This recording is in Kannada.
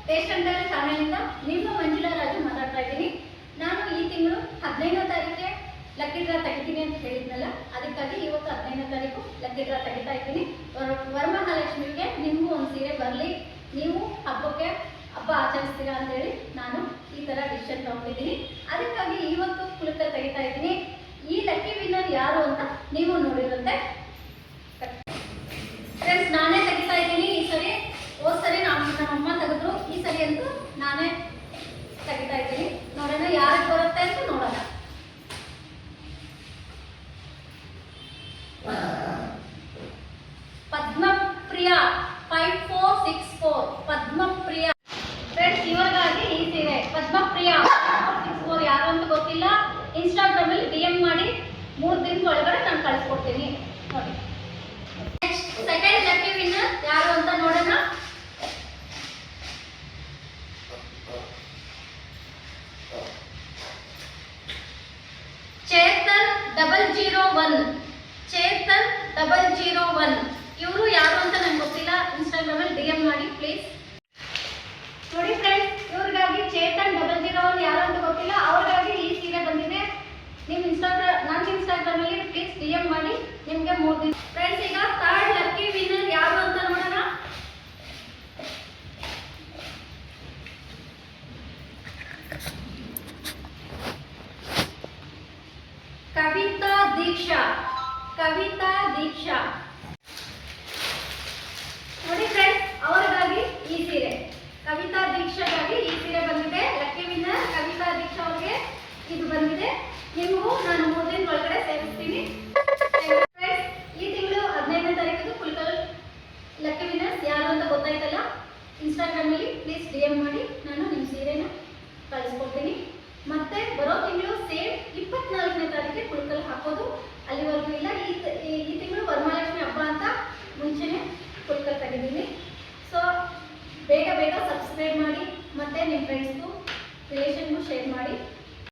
ಟೇಸ್ಟ್ ಅಂಡ್ ಟೈಲ್ ಚಾನೆಲಿಂದ ನಿಮ್ಮ ಮಂಜುಳಾ ರಾಜು ಮಾತಾಡ್ತಾ ಇದ್ದೀನಿ. ನಾನು ಈ ತಿಂಗಳು 15ನೇ ತಾರೀಕಿಗೆ ಲಕ್ಕಿ ಡ್ರಾ ತೆಗಿತೀನಿ ಅಂತ ಹೇಳಿದ್ನಲ್ಲ, ಅದಕ್ಕಾಗಿ ಇವತ್ತು 15ನೇ ತಾರೀಕು ಲಕ್ಕಿ ಡ್ರಾ ತೆಗಿತಾ ಇದ್ದೀನಿ. ವರಮಹಾಲಕ್ಷ್ಮಿಗೆ ನಿಮಗೂ ಒಂದು ಸೀರೆ ಬರಲಿ, ನೀವು ಹಬ್ಬ ಆಚರಿಸ್ತೀರಾ ಅಂತೇಳಿ ನಾನು ಈ ಥರ ಡಿಸಿಷನ್ ತಗೊಂಡಿದ್ದೀನಿ. ಅದಕ್ಕಾಗಿ ಇವತ್ತು ಕುಲುಕಲ್ ತೆಗಿತಾ ಇದ್ದೀನಿ. ಈ ಲಕ್ಕಿ ವಿನ್ನರ್ ಯಾರು ಅಂತ ನೀವು ನೋಡಿರುತ್ತೆ. ಫ್ರೆಂಡ್ಸ್, ನಾನೇ ತೆಗಿತಾ ಇದ್ದೀನಿ ಈ ಸರಿ. ಹೋದ ಸರಿ ನಮ್ಮಮ್ಮ ತೆಗೆದ್ರು, ಈ ಸರಿ ಅಂತೂ ನಾನೇ ತೆಗಿತಾ ಇದ್ದೀನಿ. ನೋಡೋಣ ಯಾರಿಗೆ ಬರುತ್ತೆ ಅಂತ ನೋಡೋಣ. ಪದ್ಮಪ್ರಿಯಾ 5464 ಪದ್ಮಪ್ರಿಯಾ. ಫ್ರೆಂಡ್ಸ್, ಇವರಿಗಾಗಿ ಈ ಸೀರೆ ಪದ್ಮಪ್ರಿಯಾ 5464 ಯಾರು ಅಂತ ಗೊತ್ತಿಲ್ಲ. ಇನ್ಸ್ಟಾಗ್ರಾಮ್ ಅಲ್ಲಿ DM ಮಾಡಿ 3 ದಿನದ ಒಳಗಡೆ ನಾನು ಕಳಿಸ್ಕೊಡ್ತೀನಿ. ನೋಡಿ, ನೆಕ್ಸ್ಟ್ ಸೆಕೆಂಡ್ ಲಕ್ಕಿ ವಿನ್ನರ್ ಯಾರು ಅಂತ ನೋಡೋಣ. ಚೇತನ್ 001 ಚೇತನ್ 001 ಇವರು ಯಾರು ಅಂತ ನಂಗೆ ಗೊತ್ತಿಲ್ಲ. ಇನ್ಸ್ಟಾಗ್ರಾಮ್ ಅಲ್ಲಿ DM ಮಾಡಿ ಪ್ಲೀಸ್. ನೋಡಿ ಫ್ರೆಂಡ್ಸ್, ಇವ್ರಿಗಾಗಿ ಚೇತನ್ 001 ಯಾರು ಅಂತ ಗೊತ್ತಿಲ್ಲ, ಅವ್ರಿಗಾಗಿ ಈ ಸೀರೆ ಬಂದಿದೆ. ನಿಮ್ಮ ನನ್ನ ಇನ್ಸ್ಟಾಗ್ರಾಮ್ ಅಲ್ಲಿ ಪ್ಲೀಸ್ DM ಮಾಡಿ, ನಿಮಗೆ 3 ದಿನ. ಫ್ರೆಂಡ್ಸ್, ಈಗ ಥರ್ಡ್ ಲಕ್ಕಿ ವಿನ್ನರ್ ಯಾರು ಅಂತ ನೋಡೋಣ. ಕವಿತಾ ದೀಕ್ಷಾ. ನೋಡಿ ಫ್ರೆಂಡ್ಸ್, ಅವರಿಗಾಗಿ ಈ ಸೀರೆ ಕವಿತಾ ದೀಕ್ಷಾಗಾಗಿ ಈ ಸೀರೆ ಬಂದಿದೆ. ಲಕ್ಕಿ ವಿನ್ನರ್ ಕವಿತಾ ದೀಕ್ಷಾ ಅವ್ರಿಗೆ ಇದು ಬಂದಿದೆ. ನಿಮಗೂ ನಾನು 3 ದಿನ ಒಳಗಡೆ ಸೇರಿಸ್ತೀನಿ. ಫ್ರೆಂಡ್ಸ್, ಈ ತಿಂಗಳು 15ನೇ ತಾರೀಕು ಕುಲಕಲ್ ಲಕ್ಕಿ ವಿನ್ನರ್ಸ್ ಯಾರು ಅಂತ ಗೊತ್ತಾಯ್ತಲ್ಲ. ಇನ್ಸ್ಟಾಗ್ರಾಮ್ ಅಲ್ಲಿ ಪ್ಲೀಸ್ DM ಮಾಡಿ, ನಾನು ನಿಮ್ಮ ಸೀರೆನ ಕಳಿಸ್ಕೊಡ್ತೀನಿ. ಮತ್ತೆ ಬರೋ ತಿಂಗಳು ಸೇಮ್ 24ನೇ ತಾರೀಕಿಗೆ ಕುಲಕಲ್ ಹಾಕೋದು. ಅಲ್ಲಿವರೆಗೂ ಇಲ್ಲ. ಈ ತಿಂಗಳು ವರಮಹಾಲಕ್ಷ್ಮಿ ಹಬ್ಬ ಅಂತ ಮುಂಚೆನೆ ಕುಲಕಲ್ ತೆಗೆದೀನಿ. ಸೊ ಬೇಗ ಸಬ್ಸ್ಕ್ರೈಬ್ ಮಾಡಿ, ಮತ್ತೆ ನಿಮ್ಮ ಫ್ರೆಂಡ್ಸ್ಗೂ ರಿಲೇಷನ್ಗೂ ಶೇರ್ ಮಾಡಿ.